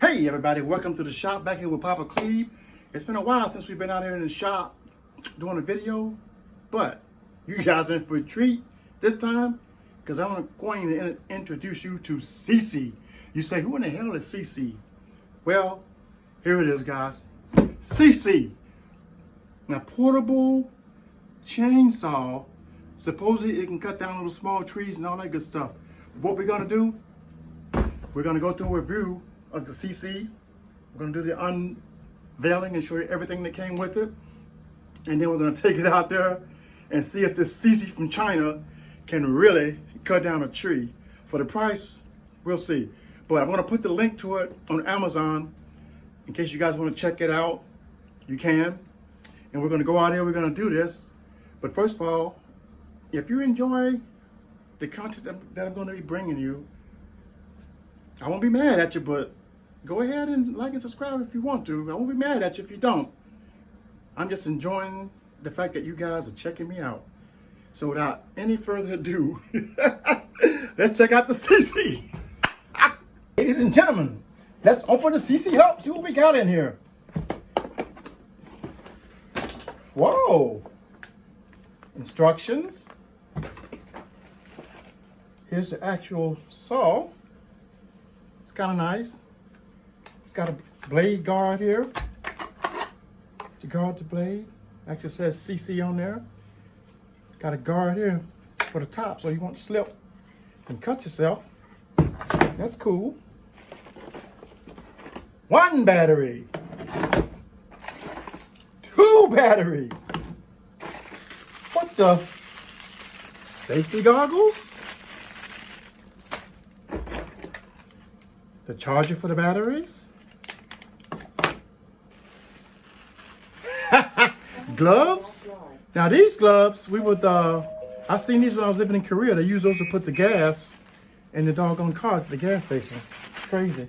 Hey everybody, welcome to the shop. Back here with Papa Cleve. It's been a while since we've been out here in the shop doing a video, but you guys are in for a treat this time because I'm going to introduce you to Seesii. You say, who in the hell is Seesii? Well, here it is, guys. Seesii, a portable chainsaw. Supposedly it can cut down little small trees and all that good stuff. What we're gonna do, we're gonna go through a review of the Seesii. We're gonna do the unveiling and show you everything that came with it. And then we're gonna take it out there and see if this Seesii from China can really cut down a tree. For the price, we'll see. But I'm gonna put the link to it on Amazon in case you guys wanna check it out. You can. And we're gonna go out here, we're gonna do this. But first of all, if you enjoy the content that I'm gonna be bringing you, I won't be mad at you, but go ahead and like and subscribe if you want to. I won't be mad at you if you don't. I'm just enjoying the fact that you guys are checking me out. So without any further ado, let's check out the Seesii. Ladies and gentlemen, let's open the Seesii up, see what we got in here. Whoa. Instructions. Here's the actual saw. It's kind of nice. It's got a blade guard here to guard the blade. Actually says Seesii on there. Got a guard here for the top so you won't slip and cut yourself. That's cool. One battery. Two batteries. What the? Safety goggles? The charger for the batteries? Gloves? Now these gloves, I seen these when I was living in Korea. They use those to put the gas in the doggone cars at the gas station. It's crazy.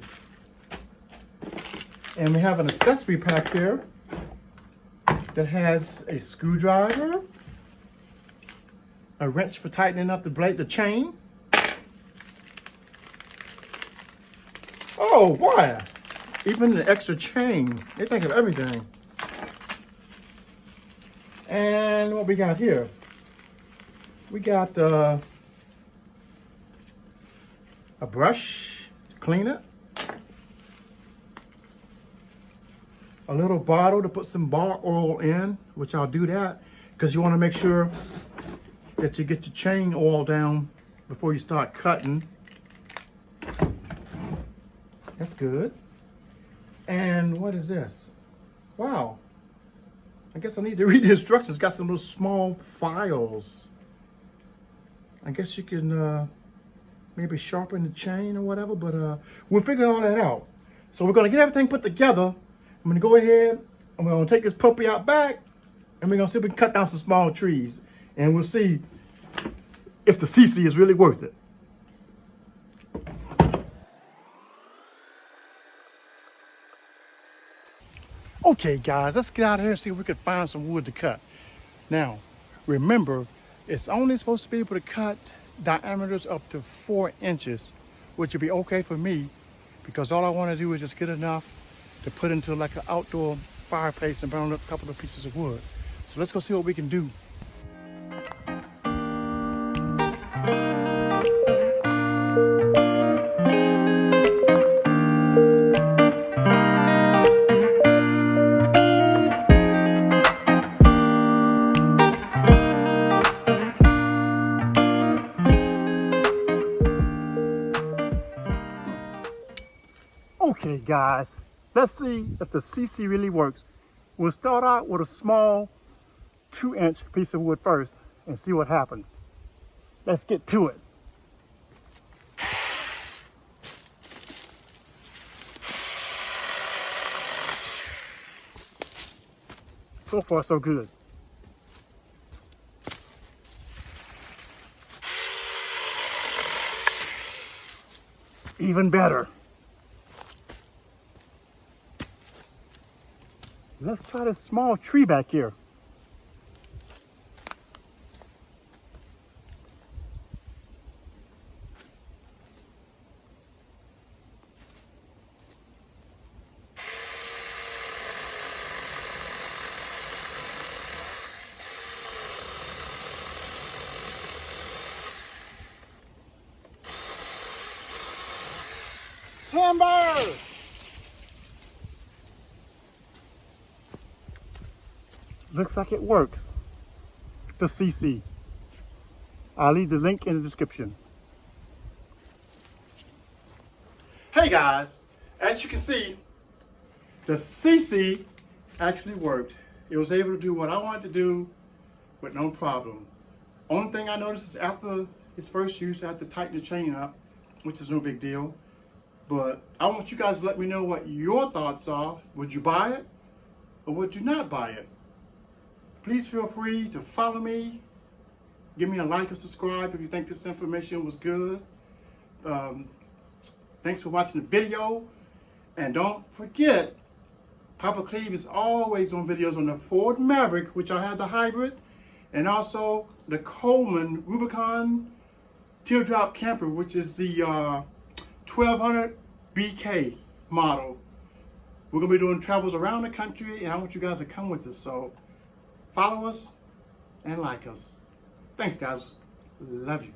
And we have an accessory pack here that has a screwdriver, a wrench for tightening up the chain. Oh, boy. Even the extra chain. They think of everything. And what we got here? We got a brush to clean it. A little bottle to put some bar oil in, which I'll do that because you want to make sure that you get your chain oil down before you start cutting. That's good. And what is this? Wow. I guess I need to read the instructions. It's got some little small files. I guess you can maybe sharpen the chain or whatever, but we'll figure all that out. So we're gonna get everything put together. I'm gonna go ahead and we're gonna take this puppy out back and we're gonna see if we can cut down some small trees. And we'll see if the Seesii is really worth it. Okay guys, let's get out of here and see if we can find some wood to cut. Now, remember, it's only supposed to be able to cut diameters up to 4 inches, which would be okay for me because all I want to do is just get enough to put into like an outdoor fireplace and burn up a couple of pieces of wood. So let's go see what we can do. Okay guys, let's see if the Seesii really works. We'll start out with a small 2-inch piece of wood first and see what happens. Let's get to it. So far so good. Even better. Let's try this small tree back here. Timber! Looks like it works. The Seesii. I'll leave the link in the description. Hey guys, as you can see, the Seesii actually worked. It was able to do what I wanted to do with no problem. Only thing I noticed is after its first use, I had to tighten the chain up, which is no big deal. But I want you guys to let me know what your thoughts are. Would you buy it or would you not buy it? Please feel free to follow me. Give me a like or subscribe if you think this information was good. Thanks for watching the video. And don't forget, Papa Cleve is always on videos on the Ford Maverick, which I had the hybrid, and also the Coleman Rubicon Teardrop Camper, which is the 1200 BK model. We're going to be doing travels around the country, and I want you guys to come with us. So follow us and like us. Thanks, guys. Love you.